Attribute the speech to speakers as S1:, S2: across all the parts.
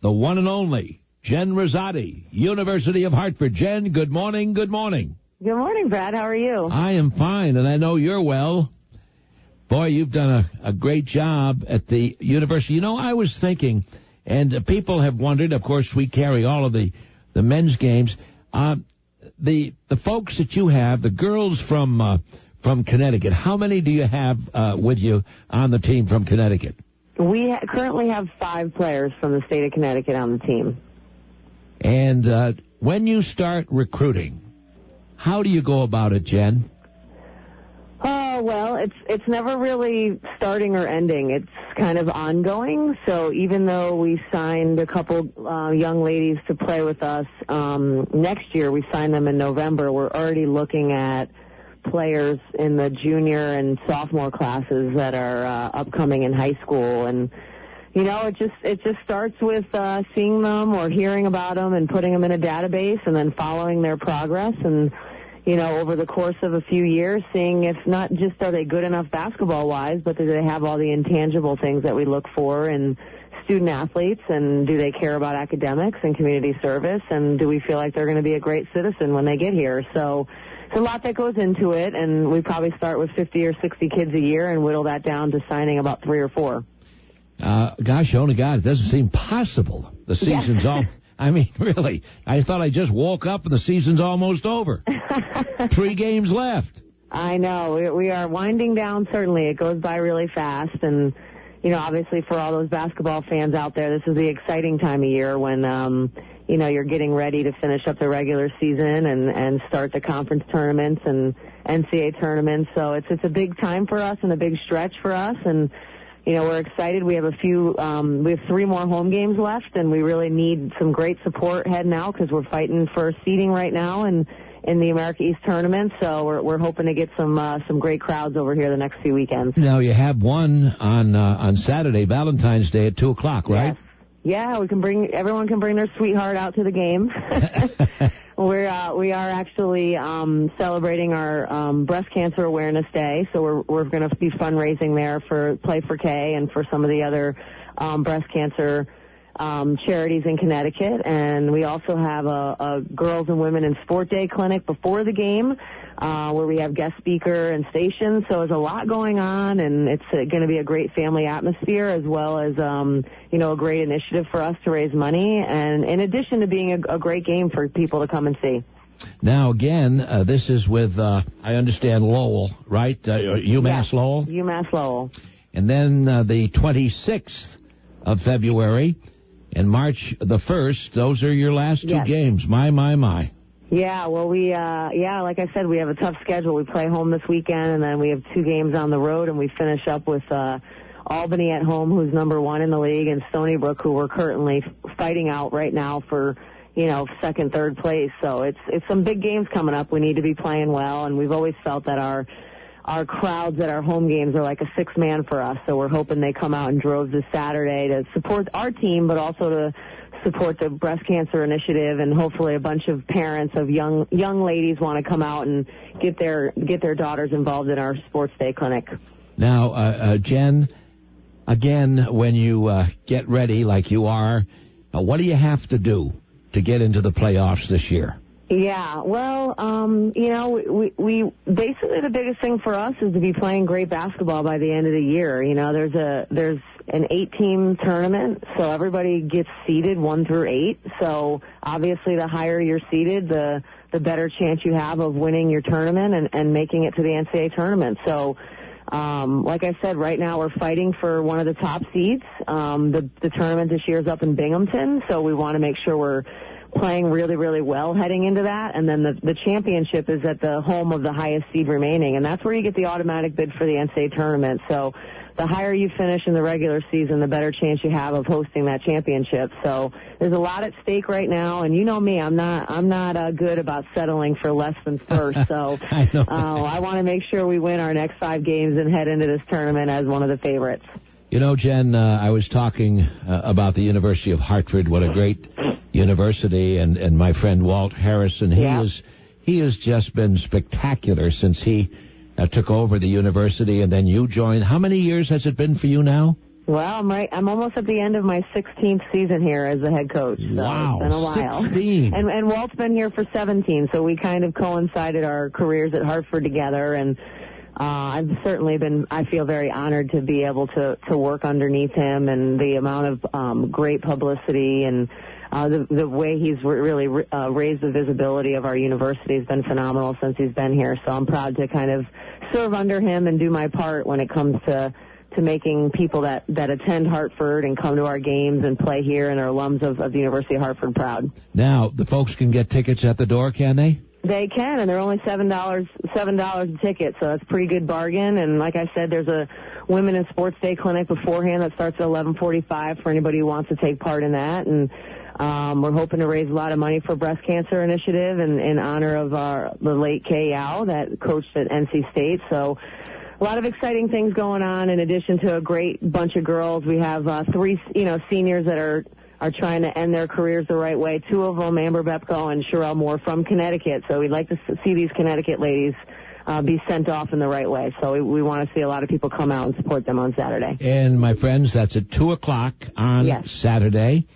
S1: the one and only Jen Rizzotti, University of Hartford. Jen, good morning, good morning.
S2: Good morning, Brad. How are you?
S1: I am fine, and I know you're well. Boy, you've done a great job at the university. You know, I was thinking, and people have wondered, of course, we carry all of the men's games. The folks that you have, the girls from Connecticut, how many do you have with you on the team from Connecticut?
S2: We currently have 5 players from the state of Connecticut on the team.
S1: And when you start recruiting, how do you go about it, Jen?
S2: Oh, well, it's never really starting or ending. It's kind of ongoing. So even though we signed a couple young ladies to play with us next year, we signed them in November, we're already looking at players in the junior and sophomore classes that are upcoming in high school. And, you know, it just starts with seeing them or hearing about them and putting them in a database and then following their progress and, you know, over the course of a few years, seeing if not just are they good enough basketball-wise, but do they have all the intangible things that we look for in student athletes, and do they care about academics and community service, and do we feel like they're going to be a great citizen when they get here? So it's a lot that goes into it, and we probably start with 50 or 60 kids a year and whittle that down to signing about 3 or 4.
S1: Gosh, only God, it doesn't seem possible. The season's all... I mean, really, I thought I just woke up and the season's almost over. 3 games left.
S2: I know. We are winding down, certainly. It goes by really fast. And, you know, obviously for all those basketball fans out there, this is the exciting time of year when, you know, you're getting ready to finish up the regular season and start the conference tournaments and NCAA tournaments. So it's a big time for us and a big stretch for us. And, you know, we're excited. We have we have 3 more home games left, and we really need some great support heading out because we're fighting for seeding right now and in the America East tournament. So we're hoping to get some great crowds over here the next few weekends.
S1: Now you have one on Saturday, Valentine's Day at 2:00, right?
S2: Yes. Yeah, everyone can bring their sweetheart out to the game. We are actually celebrating our Breast Cancer Awareness Day, so we're going to be fundraising there for Play for K and for some of the other breast cancer charities in Connecticut. And we also have a Girls and Women in Sport Day clinic before the game where we have guest speaker and stations. So there's a lot going on, and it's going to be a great family atmosphere as well as, you know, a great initiative for us to raise money. And in addition to being a great game for people to come and see.
S1: Now, again, this is with, I understand, Lowell, right? UMass
S2: yes,
S1: Lowell?
S2: UMass Lowell.
S1: And then the 26th of February and March the 1st, those are your last 2 games. My.
S2: Yeah, well, like I said, we have a tough schedule. We play home this weekend, and then we have 2 games on the road, and we finish up with Albany at home, who's number 1 in the league, and Stony Brook, who we're currently fighting out right now for, you know, 2nd, 3rd place. So it's some big games coming up. We need to be playing well, and we've always felt that our crowds at our home games are like a 6th man for us. So we're hoping they come out in droves this Saturday to support our team, but also to support the breast cancer initiative, and hopefully a bunch of parents of young ladies want to come out and get their daughters involved in our sports day clinic.
S1: Now, Jen, again, when you get ready like you are, what do you have to do to get into the playoffs this year?
S2: Yeah, well, you know, we basically the biggest thing for us is to be playing great basketball by the end of the year. You know, there's an 8-team tournament, so everybody gets seeded 1 through 8. So obviously, the higher you're seeded, the better chance you have of winning your tournament and making it to the NCAA tournament. So, like I said, right now we're fighting for one of the top seeds. The tournament this year is up in Binghamton, so we want to make sure we're playing really, really well heading into that. And then the championship is at the home of the highest seed remaining, and that's where you get the automatic bid for the NCAA tournament. So the higher you finish in the regular season, the better chance you have of hosting that championship. So there's a lot at stake right now, and you know me, I'm not good about settling for less than first. So I want to make sure we win our next 5 games and head into this tournament as one of the favorites.
S1: You know, Jen, I was talking about the University of Hartford, what a great university, and my friend Walt Harrison, he has just been spectacular since he took over the university, and then you joined. How many years has it been for you now?
S2: Well, I'm almost at the end of my 16th season here as the head coach. So
S1: wow,
S2: it's been a while.
S1: 16.
S2: And Walt's been here for 17, so we kind of coincided our careers at Hartford together. And I've certainly I feel very honored to be able to work underneath him, and the amount of great publicity and the way he's really raised the visibility of our university has been phenomenal since he's been here. So I'm proud to kind of serve under him and do my part when it comes to making people that attend Hartford and come to our games and play here and are alums of the University of Hartford proud.
S1: Now, the folks can get tickets at the door, can they?
S2: They can, and they're only $7 a ticket, so that's a pretty good bargain. And like I said, there's a Women in Sports Day clinic beforehand that starts at 11:45 for anybody who wants to take part in that. And we're hoping to raise a lot of money for Breast Cancer Initiative in honor of the late Kay Yao that coached at NC State. So a lot of exciting things going on in addition to a great bunch of girls. We have 3 seniors that are trying to end their careers the right way. 2 of them, Amber Bepko and Sherelle Moore, from Connecticut. So we'd like to see these Connecticut ladies be sent off in the right way. So we want to see a lot of people come out and support them on Saturday.
S1: And, my friends, that's at 2 o'clock on Saturday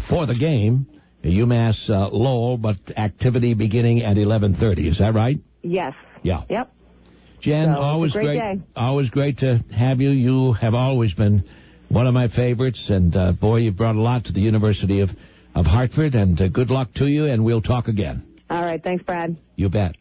S1: for the game, UMass Lowell, but activity beginning at 11:30. Is that right?
S2: Yes.
S1: Yeah.
S2: Yep.
S1: Jen,
S2: So
S1: always
S2: great day.
S1: Always great to have you. You have always been one of my favorites, and boy, you've brought a lot to the University of Hartford, and good luck to you, and we'll talk again.
S2: All right. Thanks, Brad.
S1: You bet.